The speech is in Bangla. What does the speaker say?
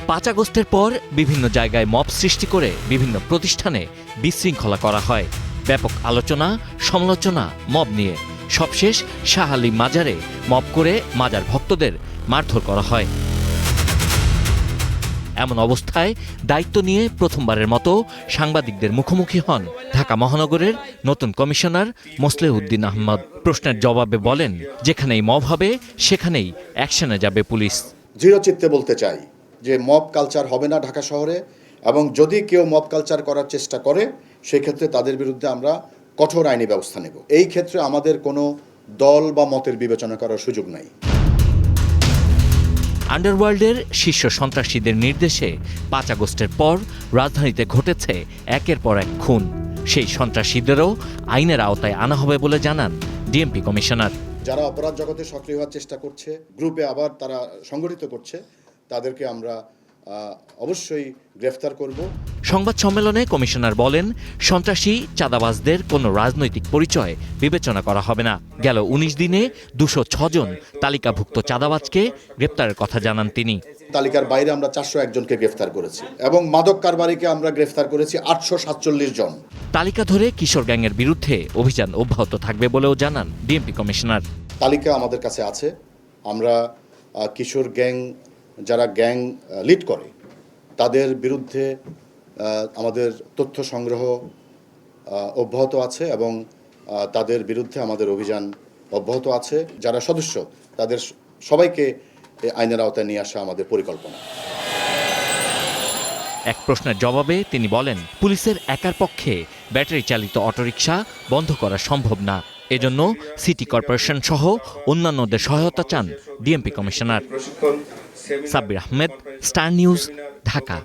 5 আগস্টের পর বিভিন্ন জায়গায় মব সৃষ্টি করে বিভিন্ন প্রতিষ্ঠানে বিশৃঙ্খলা করা হয়। ব্যাপক আলোচনা সমালোচনা মব নিয়ে। সবশেষ শাহ আলী মাজারে মব করে মাজার ভক্তদের মারধর করা হয়। এমন অবস্থায় দায়িত্ব নিয়ে প্রথমবারের মতো সাংবাদিকদের মুখোমুখি হন ঢাকা মহানগরের নতুন কমিশনার মোসলেহউদ্দিন আহমদ। প্রশ্নের জবাবে বলেন, যেখানেই মব হবে সেখানেই অ্যাকশনে যাবে পুলিশ। দৃঢ়চিত্তে বলতে চাই যে মব কালচার হবে না ঢাকা শহরে, এবং যদি কেউ মব কালচার করার চেষ্টা করে সেক্ষেত্রে তাদের বিরুদ্ধে আমরা কঠোর আইনি ব্যবস্থা নেব। এই ক্ষেত্রে আমাদের কোনো দল বা মতের বিবেচনা করার সুযোগ নাই। আন্ডারওয়ার্ল্ডের শীর্ষ সন্ত্রাসীদের নির্দেশে 5 আগস্টের পর রাজধানীতে ঘটেছে একের পর এক খুন। সেই সন্ত্রাসীদেরও আইনের আওতায় আনা হবে বলে জানান ডিএমপি কমিশনার। যারা অপরাধ জগতে সক্রিয় হওয়ার চেষ্টা করছে, গ্রুপে আবার তারা সংগঠিত করছে, তাদেরকে আমরা অবশ্যই গ্রেফতার করব। সংবাদ সম্মেলনে কমিশনার বলেন, সন্ত্রাসী চাঁদাবাজদের কোনো রাজনৈতিক পরিচয় বিবেচনা করা হবে না। গেল 19 দিনে 206 জন তালিকাভুক্ত চাঁদাবাজকে গ্রেপ্তারের কথা জানান তিনি। তালিকার বাইরে আমরা 401 জনকে গ্রেফতার করেছি এবং মাদক কারবারিকে আমরা গ্রেফতার করেছি 847 জন। তালিকা ধরে কিশোর গ্যাংয়ের বিরুদ্ধে অভিযান অব্যাহত থাকবে বলেও জানান ডিএমপি কমিশনার। তালিকা আমাদের কাছে আছে। আমরা কিশোর গ্যাং, যারা গ্যাং লিড করে তাদের বিরুদ্ধে আমাদের তথ্য সংগ্রহ অব্যাহত আছে এবং তাদের বিরুদ্ধে আমাদের অভিযান অব্যাহত আছে। যারা সদস্য তাদের সবাইকে আইনের আওতায় নিয়ে আসা আমাদের পরিকল্পনা। এক প্রশ্নের জবাবে তিনি বলেন, পুলিশের একার পক্ষে ব্যাটারি চালিত অটোরিকশা বন্ধ করা সম্ভব না। এজন্য সিটি কর্পোরেশন সহ অন্যান্যদের সহায়তা চান DMP commissioner. Sabbir Ahmed, star news, Dhaka.